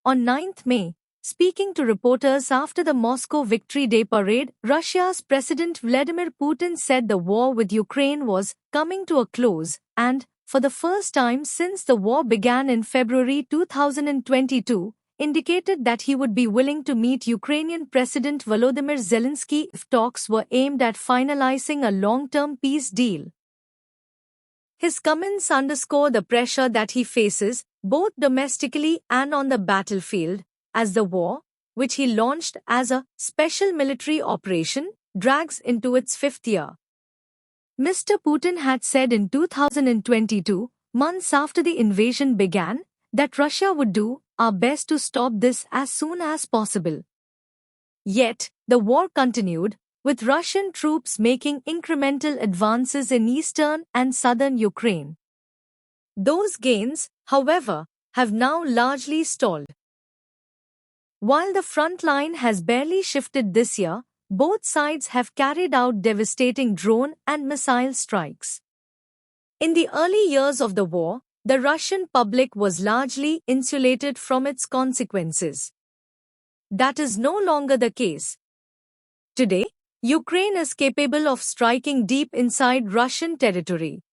On 9th May, speaking to reporters after the Moscow Victory Day parade, Russia's President Vladimir Putin said the war with Ukraine was coming to a close and, for the first time since the war began in February 2022, indicated that he would be willing to meet Ukrainian President Volodymyr Zelensky if talks were aimed at finalizing a long-term peace deal. His comments underscore the pressure that he faces, both domestically and on the battlefield, as the war, which he launched as a special military operation, drags into its fifth year. Mr. Putin had said in 2022, months after the invasion began, that Russia would do our best to stop this as soon as possible. Yet, the war continued, with Russian troops making incremental advances in eastern and southern Ukraine. Those gains, however, have now largely stalled. While the front line has barely shifted this year, both sides have carried out devastating drone and missile strikes. In the early years of the war, the Russian public was largely insulated from its consequences. That is no longer the case. Today, Ukraine is capable of striking deep inside Russian territory.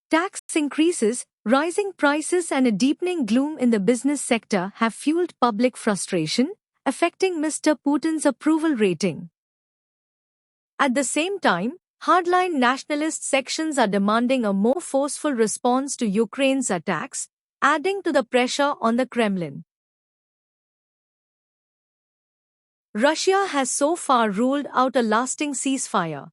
Tax increases, rising prices and a deepening gloom in the business sector have fueled public frustration, affecting Mr. Putin's approval rating. At the same time, hardline nationalist sections are demanding a more forceful response to Ukraine's attacks, adding to the pressure on the Kremlin. Russia has so far ruled out a lasting ceasefire.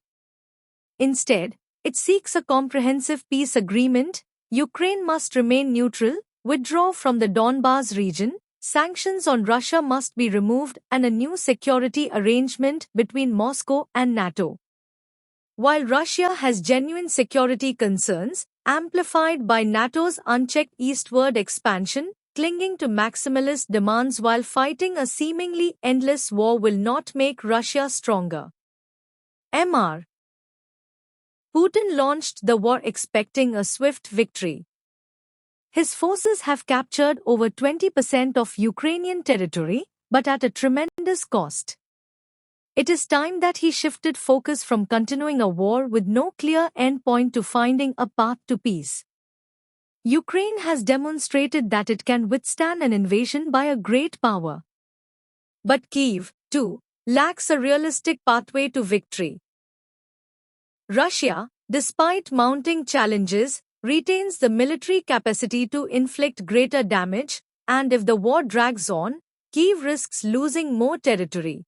Instead, it seeks a comprehensive peace agreement. Ukraine must remain neutral, withdraw from the Donbas region, sanctions on Russia must be removed, and a new security arrangement between Moscow and NATO. While Russia has genuine security concerns, amplified by NATO's unchecked eastward expansion, clinging to maximalist demands while fighting a seemingly endless war will not make Russia stronger. Mr. Putin launched the war expecting a swift victory. His forces have captured over 20% of Ukrainian territory, but at a tremendous cost. It is time that he shifted focus from continuing a war with no clear endpoint to finding a path to peace. Ukraine has demonstrated that it can withstand an invasion by a great power. But Kyiv, too, lacks a realistic pathway to victory. Russia, despite mounting challenges, retains the military capacity to inflict greater damage, and if the war drags on, Kyiv risks losing more territory.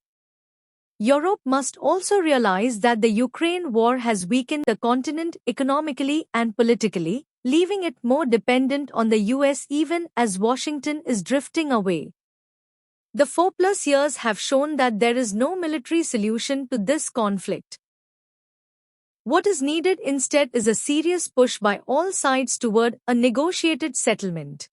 Europe must also realize that the Ukraine war has weakened the continent economically and politically, leaving it more dependent on the US even as Washington is drifting away. The 4+ years have shown that there is no military solution to this conflict. What is needed instead is a serious push by all sides toward a negotiated settlement.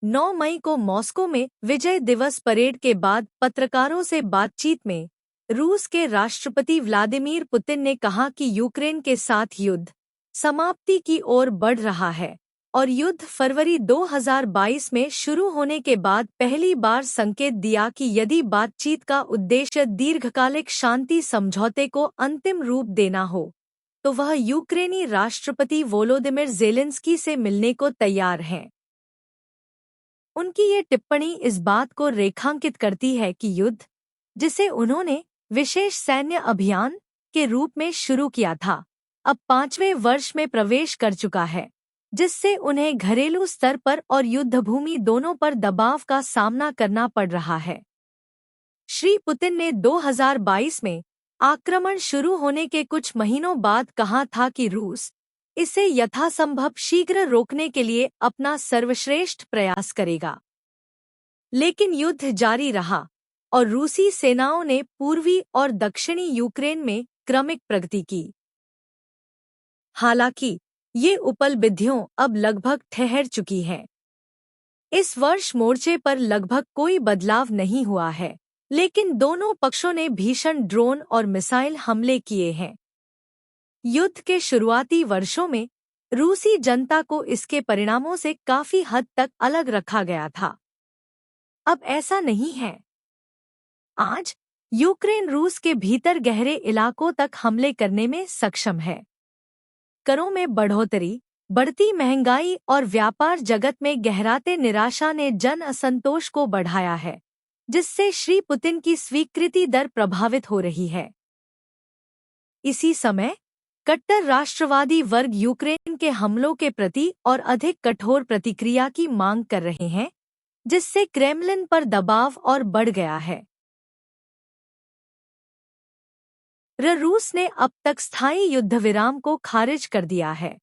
9 मई को Moscow में विजय दिवस parade के बाद पत्रकारों से बातचीत में रूस के राष्ट्रपति व्लादिमीर पुतिन ने कहा कि यूक्रेन के साथ युद्ध समाप्ति की ओर बढ़ रहा है और युद्ध फरवरी 2022 में शुरू होने के बाद पहली बार संकेत दिया कि यदि बातचीत का उद्देश्य दीर्घकालिक शांति समझौते को अंतिम रूप देना हो, तो वह यूक्रेनी राष्ट्रपति वोलोदिमिर ज़ेलेंस्की से मिलने को तैयार हैं। उनकी ये टिप्पणी इस बात को रेखांकित करती है कि युद्ध, जिसे उन्होंने विशेष सैन्य अभियान के रूप में शुरू किया था, अब 5वें वर्ष में प्रवेश कर चुका है, जिससे उन्हें घरेलू स्तर पर और युद्धभूमि दोनों पर दबाव का सामना करना पड़ रहा है। श्री पुतिन ने 2022 में आक्रमण शुरू होने के कुछ महीनों बाद कहा था कि रूस इसे यथासंभव शीघ्र रोकने के लिए अपना सर्वश्रेष्ठ प्रयास करेगा। लेकिन युद्ध जारी रहा और रूसी सेनाओं ने पूर्वी और दक्षिणी यूक्रेन में क्रमिक प्रगति की। हालांकि ये उपलब्धियां अब लगभग ठहर चुकी हैं। इस वर्ष मोर्चे पर लगभग कोई बदलाव नहीं हुआ है, लेकिन दोनों पक्षों ने भीषण ड्रोन और मिसाइल हमले किए हैं। युद्ध के शुरुआती वर्षों में रूसी जनता को इसके परिणामों से काफी हद तक अलग रखा गया था। अब ऐसा नहीं है। आज यूक्रेन रूस के भीतर गहरे इलाकों तक हमले करने में सक्षम है। करों में बढ़ोतरी, बढ़ती महंगाई और व्यापार जगत में गहराते निराशा ने जन असंतोष को बढ़ाया है, जिससे श्री पुतिन की स्वीकृति दर प्रभावित हो रही है। इसी समय कट्टर राष्ट्रवादी वर्ग यूक्रेन के हमलों के प्रति और अधिक कठोर प्रतिक्रिया की मांग कर रहे हैं, जिससे क्रेमलिन पर दबाव और बढ़ गया है। रूस ने अब तक स्थायी युद्ध विराम को खारिज कर दिया है।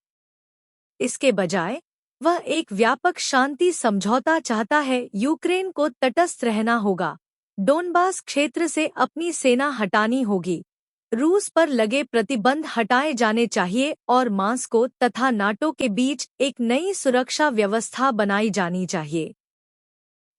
इसके बजाय वह एक व्यापक शांति समझौता चाहता है। यूक्रेन को तटस्थ रहना होगा, डोनबास क्षेत्र से अपनी सेना हटानी होगी, रूस पर लगे प्रतिबंध हटाए जाने चाहिए और मॉस्को तथा नाटो के बीच एक नई सुरक्षा व्यवस्था बनाई जानी चाहिए।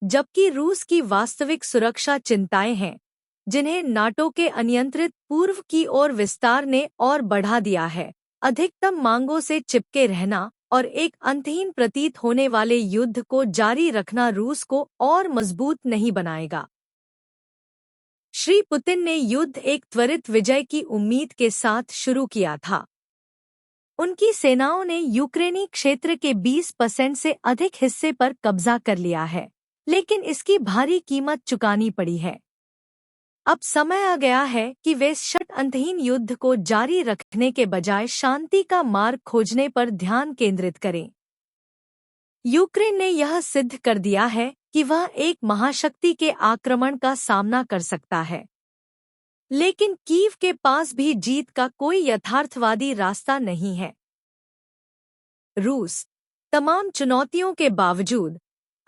जबकि रूस की वास्तविक सुरक्षा चिंताएं हैं, जिन्हें नाटो के अनियंत्रित पूर्व की ओर विस्तार ने और बढ़ा दिया है, अधिकतम मांगों से चिपके रहना और एक अंतहीन प्रतीत होने वाले युद्ध को जारी रखना रूस को और मजबूत नहीं बनाएगा। श्री पुतिन ने युद्ध एक त्वरित विजय की उम्मीद के साथ शुरू किया था। उनकी सेनाओं ने यूक्रेनी क्षेत्र के 20% से अधिक हिस्से पर कब्जा कर लिया है, लेकिन इसकी भारी कीमत चुकानी पड़ी है। अब समय आ गया है कि वे शट अंतहीन युद्ध को जारी रखने के बजाय शांति का मार्ग खोजने पर ध्यान केंद्रित करें। यूक्रेन ने यह सिद्ध कर दिया है कि वह एक महाशक्ति के आक्रमण का सामना कर सकता है, लेकिन कीव के पास भी जीत का कोई यथार्थवादी रास्ता नहीं है। रूस तमाम चुनौतियों के बावजूद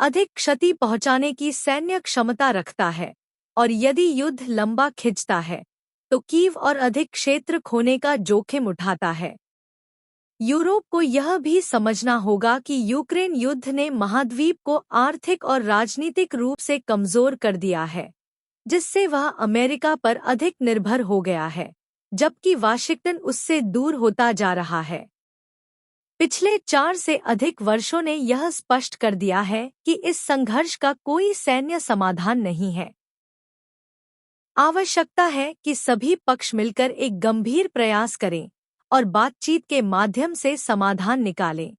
अधिक क्षति पहुंचाने की सैन्य क्षमता रखता है, और यदि युद्ध लंबा खिंचता है तो कीव और अधिक क्षेत्र खोने का जोखिम उठाता है। यूरोप को यह भी समझना होगा कि यूक्रेन युद्ध ने महाद्वीप को आर्थिक और राजनीतिक रूप से कमजोर कर दिया है, जिससे वह अमेरिका पर अधिक निर्भर हो गया है, जबकि वाशिंगटन उससे दूर होता जा रहा है। पिछले 4 से अधिक वर्षों ने यह स्पष्ट कर दिया है कि इस संघर्ष का कोई सैन्य समाधान नहीं है। आवश्यकता है कि सभी पक्ष मिलकर एक गंभीर प्रयास करें और बातचीत के माध्यम से समाधान निकालें।